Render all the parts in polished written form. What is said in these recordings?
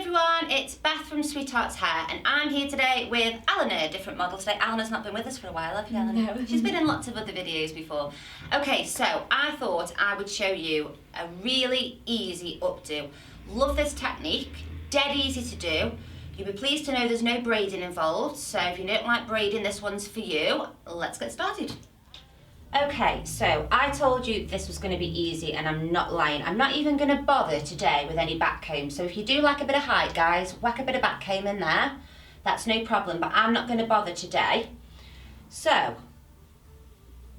everyone, it's Beth from SweetHearts Hair and I'm here today with Eleanor, different model today. Eleanor's not been with us for a while, have you, Eleanor? No. She's been in lots of other videos before. Okay, so I thought I would show you a really easy updo. Love this technique, dead easy to do. You'll be pleased to know there's no braiding involved, so if you don't like braiding, this one's for you. Let's get started. Okay, so I told you this was going to be easy and I'm not lying. I'm not even going to bother today with any back comb. So if you do like a bit of height, guys, whack a bit of back comb in there. That's no problem, but I'm not going to bother today. So I'm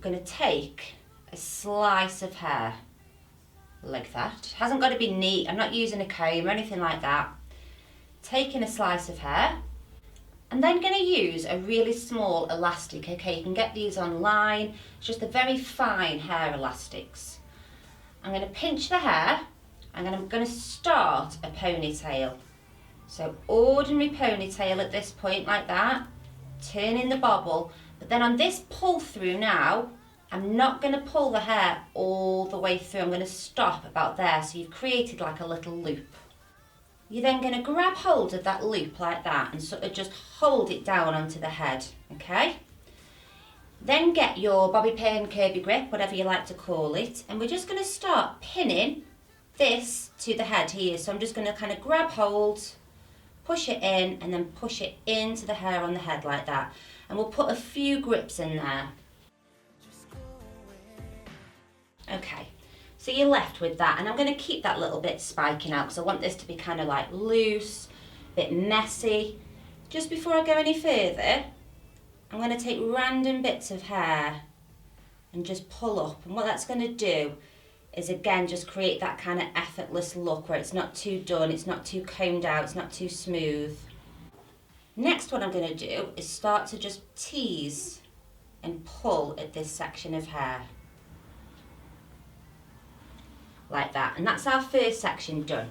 going to take a slice of hair like that. Hasn't got to be neat. I'm not using a comb or anything like that. Taking a slice of hair. I'm then going to use a really small elastic. Okay, you can get these online. It's just the very fine hair elastics. I'm going to pinch the hair and then I'm going to start a ponytail. So ordinary ponytail at this point like that, turning the bobble. But then on this pull through now, I'm not going to pull the hair all the way through. I'm going to stop about there. So you've created like a little loop. You're then going to grab hold of that loop like that and sort of just hold it down onto the head, okay? Then get your bobby pin, curvy grip, whatever you like to call it, and we're just going to start pinning this to the head here. So I'm just going to kind of grab hold, push it in, and then push it into the hair on the head like that. And we'll put a few grips in there. Okay. So you're left with that, and I'm going to keep that little bit spiking out because I want this to be kind of like loose, a bit messy. Just before I go any further, I'm going to take random bits of hair and just pull up. And what that's going to do is, again, just create that kind of effortless look where it's not too done, it's not too combed out, it's not too smooth. Next, what I'm going to do is start to just tease and pull at this section of hair. Like that, and that's our first section done.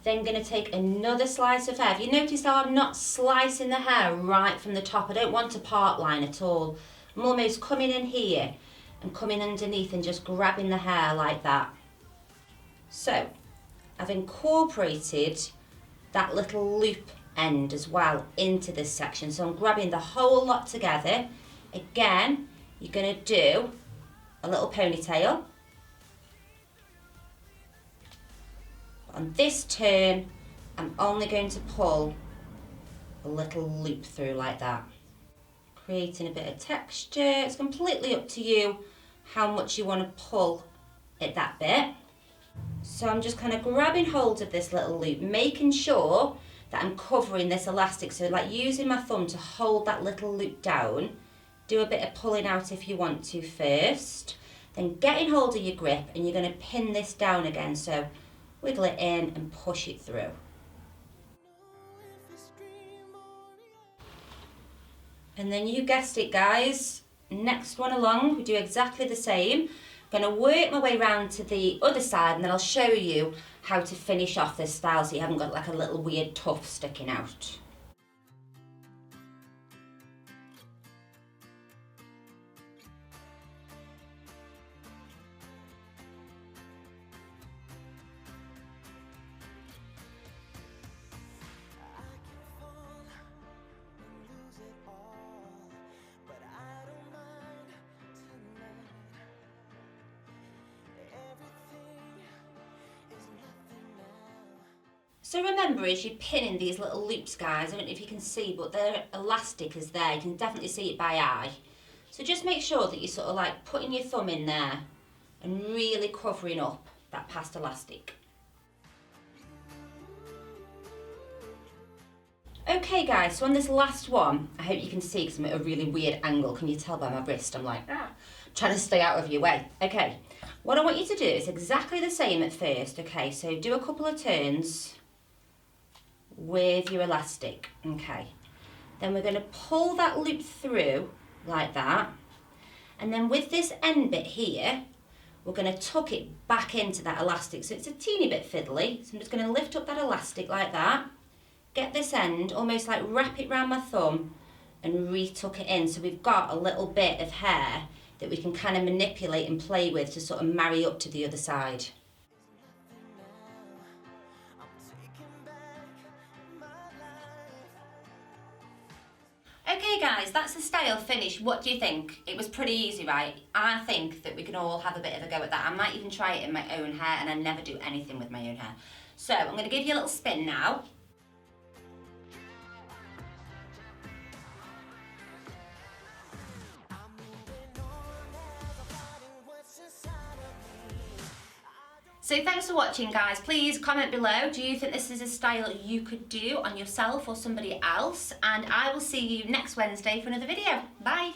Then going to take another slice of hair. Have you noticed how I'm not slicing the hair right from the top? I don't want a part line at all. I'm almost coming in here and coming underneath and just grabbing the hair like that. So I've incorporated that little loop end as well into this section. So I'm grabbing the whole lot together. Again, you're going to do a little ponytail. On this turn, I'm only going to pull a little loop through like that, creating a bit of texture. It's completely up to you how much you want to pull at that bit. So I'm just kind of grabbing hold of this little loop, making sure that I'm covering this elastic. So like using my thumb to hold that little loop down. Do a bit of pulling out if you want to first. Then getting hold of your grip and you're going to pin this down again. So wiggle it in and push it through. And then you guessed it, guys, next one along, we do exactly the same. I'm going to work my way around to the other side and then I'll show you how to finish off this style so you haven't got like a little weird tuft sticking out. So remember, as you're pinning these little loops, guys, I don't know if you can see, but their elastic is there. You can definitely see it by eye. So just make sure that you're sort of like putting your thumb in there and really covering up that past elastic. Okay, guys, so on this last one, I hope you can see because I'm at a really weird angle. Can you tell by my wrist? I'm like, trying to stay out of your way. Okay, what I want you to do is exactly the same at first. Okay, so do a couple of turns with your elastic. Okay, then we're going to pull that loop through like that, and then with this end bit here we're going to tuck it back into that elastic, so it's a teeny bit fiddly. So I'm just going to lift up that elastic like that, get this end, almost like wrap it around my thumb and re-tuck it in, so we've got a little bit of hair that we can kind of manipulate and play with to sort of marry up to the other side. Okay guys, that's the style finished. What do you think? It was pretty easy, right? I think that we can all have a bit of a go at that. I might even try it in my own hair, and I never do anything with my own hair. So I'm going to give you a little spin now. So thanks for watching guys. Please comment below, do you think this is a style you could do on yourself or somebody else? And I will see you next Wednesday for another video. Bye.